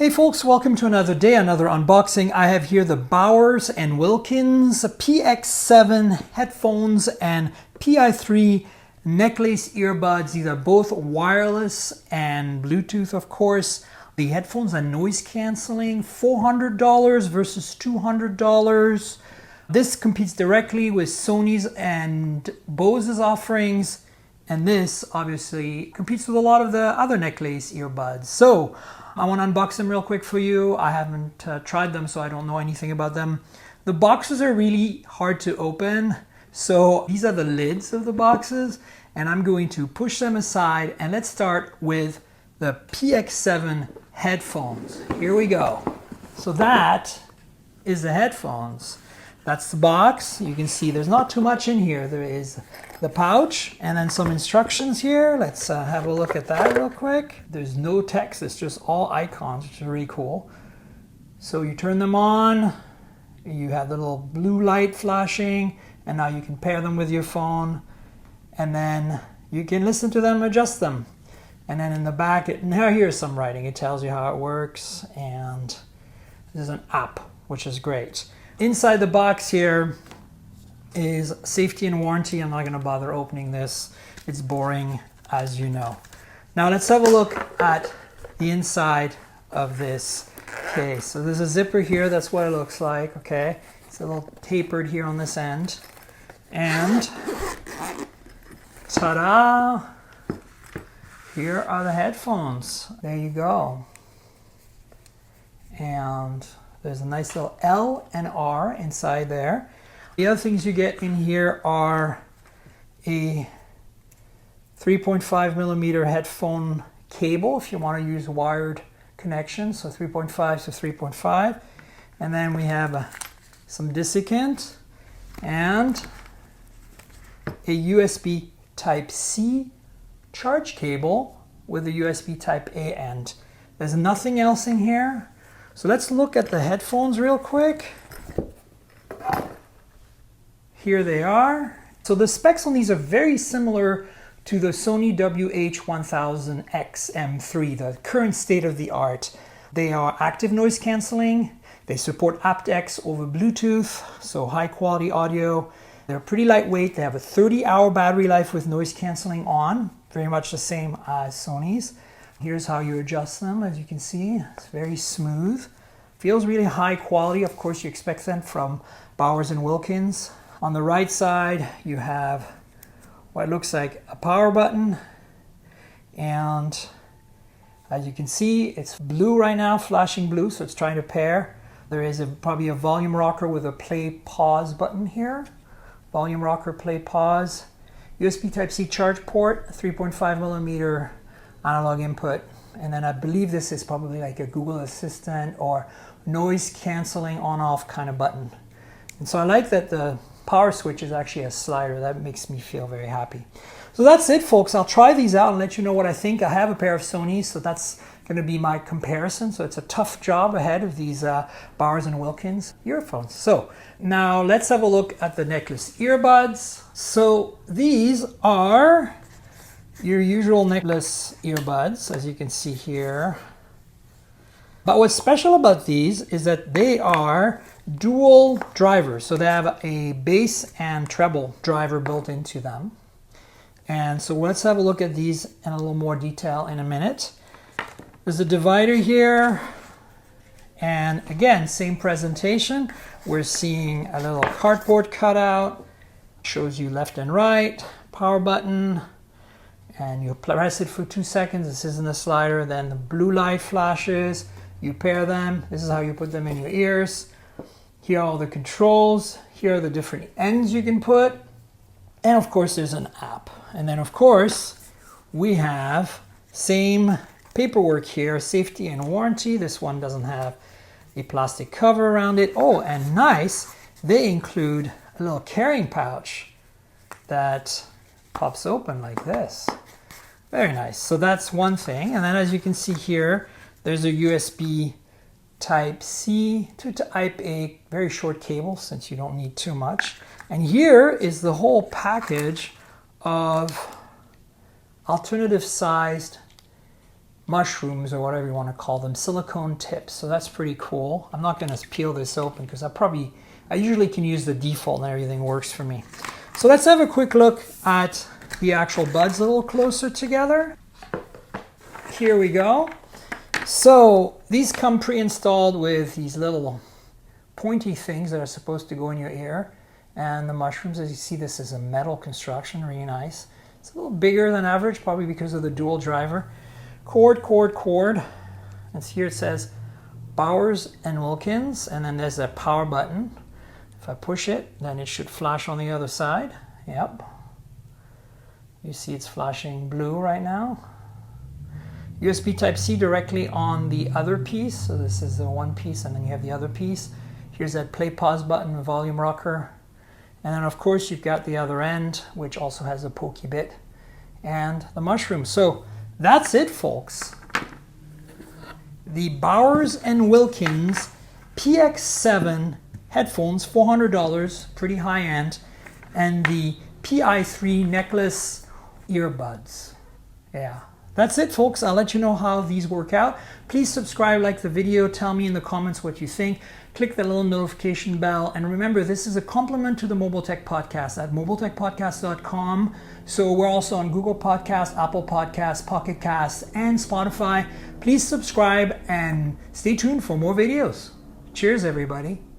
Hey folks, welcome to another day, another unboxing. I have here the Bowers and Wilkins PX7 headphones and PI3 necklace earbuds. These are both wireless and Bluetooth, of course. The headphones are noise canceling, $400 versus $200. This competes directly with Sony's and Bose's offerings, and this obviously competes with a lot of the other necklace earbuds. So I want to unbox them real quick for you. I haven't tried them, so I don't know anything about them. The boxes are really hard to open. So these are the lids of the boxes, and I'm going to push them aside, and let's start with the PX7 headphones. Here we go. So that is the headphones. That's the box. You can see there's not too much in here. There is the pouch and then some instructions here. Let's have a look at that real quick. There's no text, it's just all icons, which is really cool. So you turn them on, you have the little blue light flashing, and now you can pair them with your phone, and then you can listen to them, adjust them. And then in the back, here's some writing. It tells you how it works, and there's an app, which is great. Inside the box here is safety and warranty. I'm not going to bother opening this. It's boring, as you know. Now let's have a look at the inside of this case. So there's a zipper here. That's what it looks like. Okay, it's a little tapered here on this end. And ta-da! Here are the headphones. There you go. And there's a nice little L and R inside there. The other things you get in here are a 3.5 millimeter headphone cable if you want to use wired connection, so 3.5 to 3.5. And then we have some desiccant and a USB Type-C charge cable with a USB Type-A end. There's nothing else in here. So let's look at the headphones real quick. Here they are. So the specs on these are very similar to the Sony WH-1000X-M3, the current state of the art. They are active noise canceling. They support aptX over Bluetooth, so high quality audio. They're pretty lightweight. They have a 30-hour battery life with noise canceling on, very much the same as Sony's. Here's how you adjust them. As you can see, it's very smooth. Feels really high quality. Of course, you expect that from Bowers and Wilkins. On the right side, you have what looks like a power button. And as you can see, it's blue right now, flashing blue, so it's trying to pair. There is probably a volume rocker with a play pause button here. Volume rocker, play pause. USB Type-C charge port, 3.5 millimeter analog input, and then I believe this is probably like a Google Assistant or noise canceling on-off kind of button. And so I like that the power switch is actually a slider. That makes me feel very happy. So that's it, folks. I'll try these out and let you know what I think. I have a pair of Sony's, so that's going to be my comparison. So it's a tough job ahead of these Bowers and Wilkins earphones. So now let's have a look at the necklace earbuds. So these are your usual necklace earbuds, as you can see here. But what's special about these is that they are dual drivers. So they have a bass and treble driver built into them. And so let's have a look at these in a little more detail in a minute. There's a divider here. And again, same presentation. We're seeing a little cardboard cutout. Shows you left and right, power button. And you press it for 2 seconds. This isn't a slider. Then the blue light flashes. You pair them. This is how you put them in your ears. Here are all the controls. Here are the different ends you can put. And of course, there's an app. And then of course, we have same paperwork here, safety and warranty. This one doesn't have a plastic cover around it. Oh, and nice, they include a little carrying pouch that pops open like this. Very nice. So that's one thing. And then as you can see here, there's a USB Type-C to Type-A, very short cable since you don't need too much. And here is the whole package of alternative sized mushrooms, or whatever you want to call them, silicone tips. So that's pretty cool. I'm not going to peel this open because I usually can use the default and everything works for me. So let's have a quick look at the actual buds a little closer together. Here we go. So these come pre-installed with these little pointy things that are supposed to go in your ear. And the mushrooms, as you see, this is a metal construction, really nice. It's a little bigger than average, probably because of the dual driver. Cord. And here it says Bowers and Wilkins, and then there's a power button. If I push it, then it should flash on the other side. Yep. You see it's flashing blue right now. USB Type-C directly on the other piece. So this is the one piece, and then you have the other piece. Here's that play pause button with volume rocker. And then of course you've got the other end, which also has a pokey bit, and the mushroom. So that's it, folks. The Bowers and Wilkins PX7 headphones, $400, pretty high end, and the PI3 necklace earbuds. Yeah. That's it, folks. I'll let you know how these work out. Please subscribe, like the video, tell me in the comments what you think. Click the little notification bell. And remember, this is a compliment to the Mobile Tech Podcast at mobiletechpodcast.com. So we're also on Google Podcasts, Apple Podcasts, Pocket Casts, and Spotify. Please subscribe and stay tuned for more videos. Cheers, everybody.